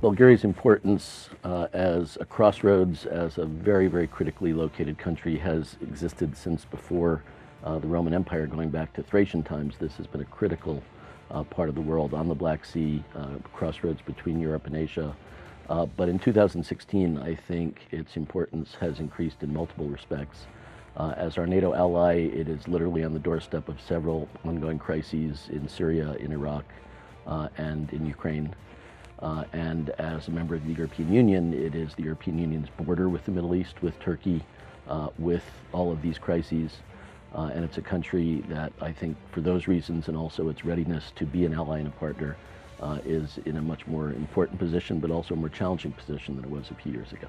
Bulgaria's importance as a crossroads, as a very, very critically located country has existed since before the Roman Empire, going back to Thracian times. This has been a critical part of the world on the Black Sea, crossroads between Europe and Asia. But in 2016, I think its importance has increased in multiple respects. As our NATO ally, it is literally on the doorstep of several ongoing crises in Syria, in Iraq, and in Ukraine. And as a member of the European Union, it is the European Union's border with the Middle East, with Turkey, with all of these crises. And it's a country that I think for those reasons, and also its readiness to be an ally and a partner, is in a much more important position, but also a more challenging position than it was a few years ago.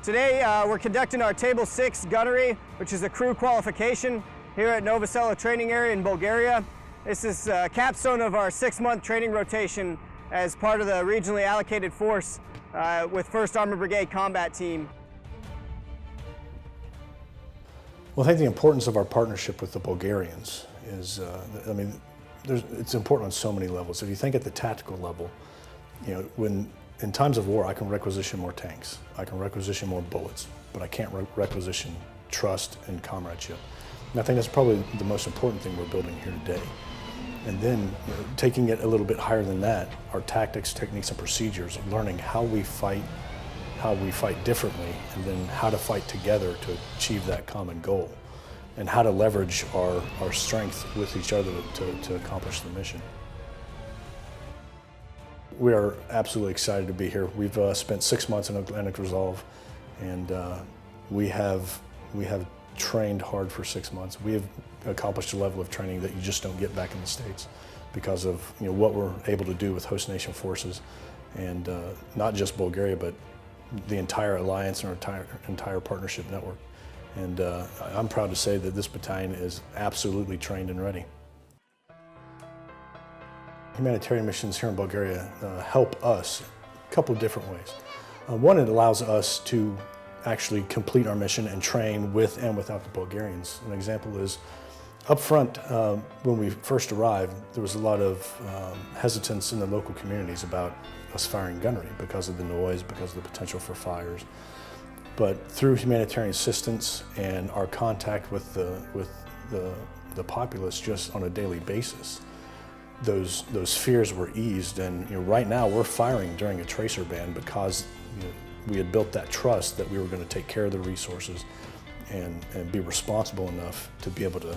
Today we're conducting our Table 6 gunnery, which is a crew qualification here at Novoselo Training Area in Bulgaria. This is a capstone of our 6-month training rotation as part of the regionally allocated force with 1st Armored Brigade Combat Team. Well, I think the importance of our partnership with the Bulgarians is, it's important on so many levels. If you think at the tactical level, when in times of war, I can requisition more tanks, I can requisition more bullets, but I can't requisition trust and comradeship. And I think that's probably the most important thing we're building here today. And then taking it a little bit higher than that, our tactics, techniques, and procedures, learning how we fight differently, and then how to fight together to achieve that common goal, and how to leverage our strength with each other to accomplish the mission. We are absolutely excited to be here. We've spent 6 months in Atlantic Resolve, and we have trained hard for 6 months. We have accomplished a level of training that you just don't get back in the States because of what we're able to do with host nation forces, and not just Bulgaria, but the entire alliance and our entire partnership network. And I'm proud to say that this battalion is absolutely trained and ready. Humanitarian missions here in Bulgaria help us a couple of different ways. One, it allows us to actually complete our mission and train with and without the Bulgarians. An example is up front, when we first arrived, there was a lot of hesitance in the local communities about us firing gunnery because of the noise, because of the potential for fires. But through humanitarian assistance and our contact with the populace just on a daily basis, those fears were eased. And right now we're firing during a tracer ban because we had built that trust that we were going to take care of the resources and be responsible enough to be able to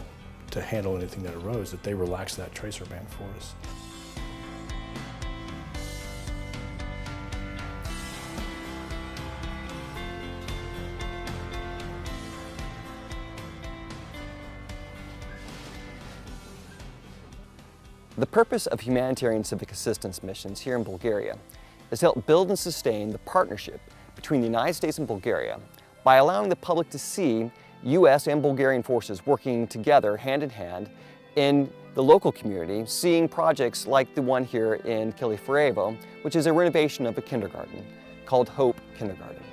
handle anything that arose, that they relaxed that tracer ban for us. The purpose of humanitarian civic assistance missions here in Bulgaria is to help build and sustain the partnership between the United States and Bulgaria by allowing the public to see U.S. and Bulgarian forces working together hand in hand in the local community, seeing projects like the one here in Kiliferevo, which is a renovation of a kindergarten called Hope Kindergarten.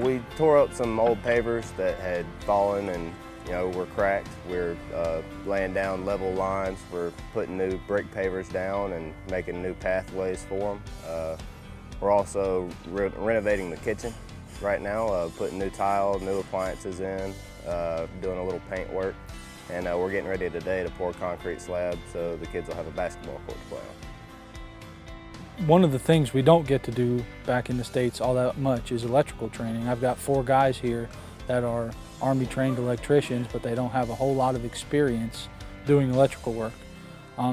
We tore up some old pavers that had fallen and were cracked. We're laying down level lines. We're putting new brick pavers down and making new pathways for them. We're also renovating the kitchen right now, putting new tile, new appliances in, doing a little paint work, and we're getting ready today to pour concrete slabs so the kids will have a basketball court to play on. One of the things we don't get to do back in the States all that much is electrical training. I've got 4 guys here that are Army trained electricians, but they don't have a whole lot of experience doing electrical work.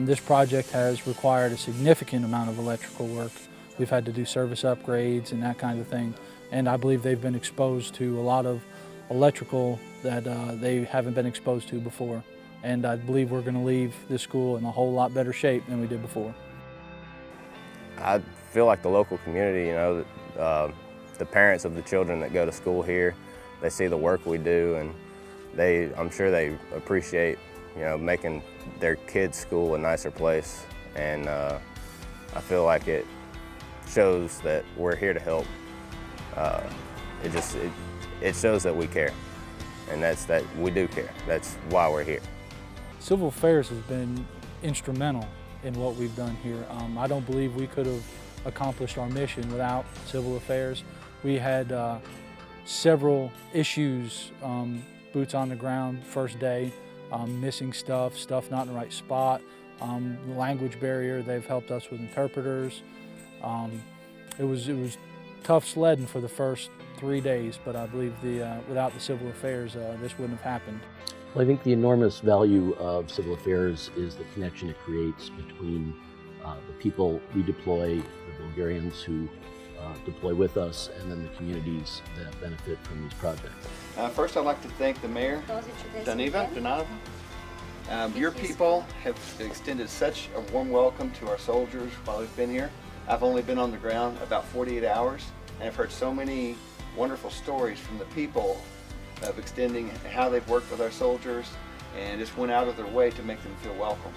This project has required a significant amount of electrical work. We've had to do service upgrades and that kind of thing, and I believe they've been exposed to a lot of electrical that they haven't been exposed to before. And I believe we're going to leave this school in a whole lot better shape than we did before. I feel like the local community, the parents of the children that go to school here, they see the work we do, and I'm sure they appreciate, making their kids' school a nicer place. And I feel like it shows that we're here to help. It shows that we care, and that we do care. That's why we're here. Civil Affairs has been instrumental in what we've done here. I don't believe we could have accomplished our mission without Civil Affairs. We had several issues, boots on the ground first day, missing stuff not in the right spot, language barrier. They've helped us with interpreters. It was tough sledding for the first 3 days, but I believe without the Civil Affairs, this wouldn't have happened. Well, I think the enormous value of Civil Affairs is the connection it creates between the people we deploy, the Bulgarians who deploy with us, and then the communities that benefit from these projects. First, I'd like to thank the mayor, Nathanael. Your people have extended such a warm welcome to our soldiers while we've been here. I've only been on the ground about 48 hours, and I've heard so many wonderful stories from the people of extending how they've worked with our soldiers and just went out of their way to make them feel welcome.